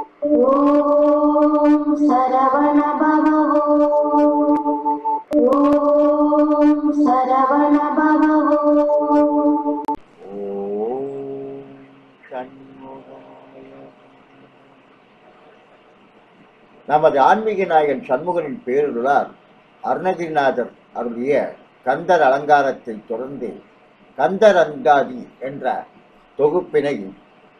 ஓம் சரவண பவ. ஓம் சரவண பவ. ஓம் சண்முகாய. நமது ஆன்மீக நாயகன் சண்முகனின் பேருளால் அருணகிரிநாதர் அருளிய கந்தர் அலங்காரத்தை தொடர்ந்து கந்தர் அந்தாதி என்ற தொகுப்பினை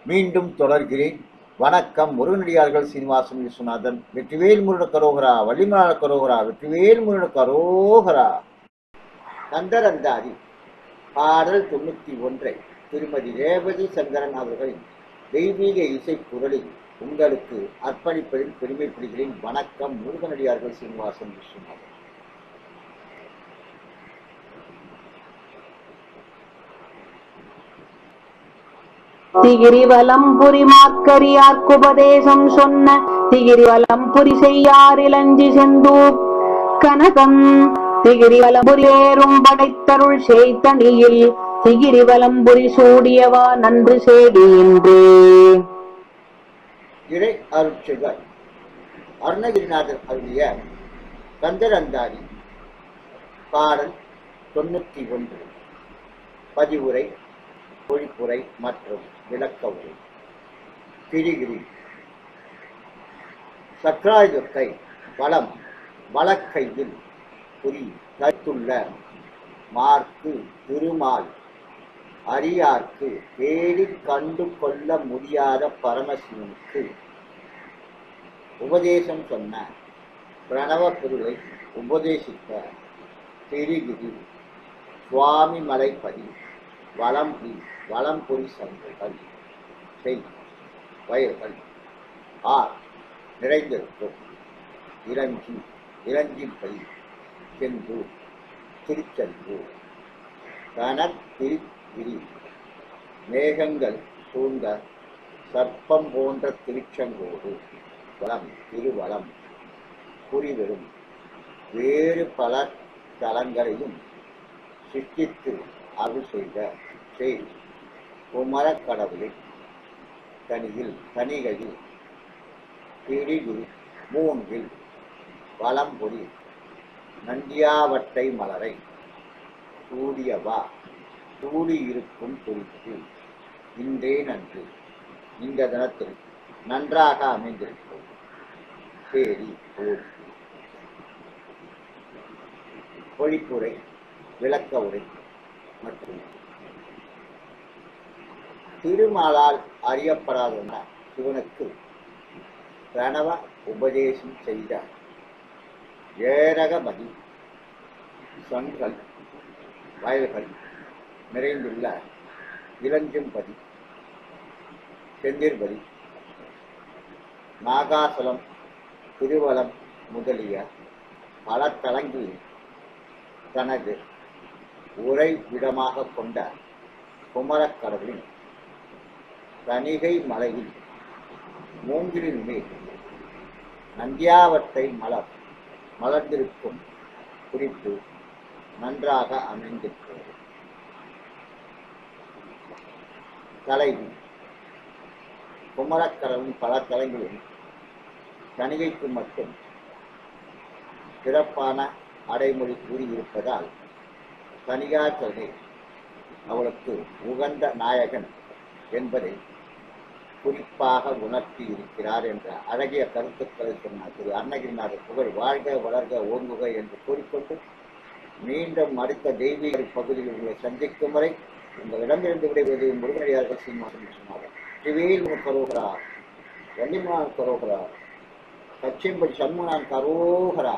மீண்டும் தொடர்கிறேன். வணக்கம். முருகனடியார்கள் சீனிவாசன் விஸ்வநாதன். வெற்றிவேல் முருகனுக்கு அரோகரா, வள்ளிமலானுக்கு அரோகரா, வெற்றிவேல் முருகனுக்கு அரோகரா. கந்தர் அந்தாதி பாடல் 91 திருமதி ரேவதி சங்கரன் அவர்களின் தெய்வீக இசை குரலில் உங்களுக்கு அர்ப்பணிப்பதில் பெருமைப்படுகிறேன். வணக்கம். முருகனடியார்கள் சீனிவாசன் விஸ்வநாதன். திகிரிவலம்புரி மாக்கரியார்க்குபதேசம் சொன்ன திகிரிவலம்புரி செய்யார் இளஞ்சி செந்தூர் கனகம் திகிரிவலம்புரி ஏறும் படைத்தருள் செய்தணியில் திகிரிவலம்புரி சூடியவா நன்று சேடியின்றே. இறை அருட்செய்வார் அருணகிரிநாதர் அருளிய கந்தர் அந்தாதி பாடல் 91 பதிவுரை, பொழிப்புரை மற்றும் விளக்க உரை. கிரிகிரி சற்றாயுத்தை வளம் வழக்கையில் குறி கருத்துள்ள மார்க்கு திருமால் அரியார்க்கு தேடி கண்டு கொள்ள முடியாத பரமசிவனுக்கு உபதேசம் சொன்ன பிரணவ பொருளை உபதேசித்த திரிகிரி சுவாமி மலைப்பதி வளம்புரி சங்குகள் செய் வயல்கள் ஆர் நிறைந்திருக்கும் இளஞ்சிப்பை செந்தூர் திருச்செந்தூர் கனத்திருவிரி மேகங்கள் சூழ்ந்த சர்ப்பம் போன்ற திருச்செங்கோடு வளம் திருவளம் புரிவெறும் வேறு பல தலங்களையும் சித்தித்து அருள் செய்த செய் குமரக் கடவுளின் தனிகையில் திரிகிரி மூன்றில் வலம்புரி நந்தியாவட்டை மலரை சூடியவா சூடியிருக்கும் குறித்து இன்றே நன்று இந்த தினத்தில் நன்றாக அமைந்திருக்கும் சேரி போல். பொழிப்புரை, விளக்க உரை மற்றும் திருமாலால் அறியப்படாத சிவனுக்கு பிரணவ உபதேசம் செய்த ஏரகமதி சன்கள் வயல்கள் நிறைந்துள்ள இளஞ்சிம்பதி செந்திர்பதி நாகாசலம் திருவலம் முதலிய பல தலங்களில் தனது உறைவிடமாக கொண்ட குமரக்கடவுளின் தணிகை மலையில் மூங்கிலின் மேல் நந்தியாவட்டை மலர்ந்திருக்கும் குறிப்பு நன்றாக அமைந்திருக்கிறது. தலைவி குமரக்கடவுளின் பல தலங்களில் தணிகைக்கு மட்டும் சிறப்பான அடைமொழி கூறியிருப்பதால் தணிகாச்சலை அவளுக்கு உகந்த நாயகன் என்பதை குறிப்பாக உணர்த்தி இருக்கிறார் என்ற அழகிய கருத்துக்களை சொன்னார் திரு அருணகிரிநாதர். புகழ் வாழ்க வளர்க ஓங்குக என்று கூறிக்கொண்டு மீண்டும் அடுத்த தெய்வீக பகுதியில் உங்களை சந்திக்கும் வரை உங்களிடமிருந்து விடைபெறுவது முருகனடியார்கள் சீனிவாசன் விஸ்வநாதன். வெற்றிவேல் முருகனுக்கு அரோகரா, வள்ளிமலானுக்கு அரோகரா, கச்சியம்பதி சண்முகனுக்கு அரோகரா.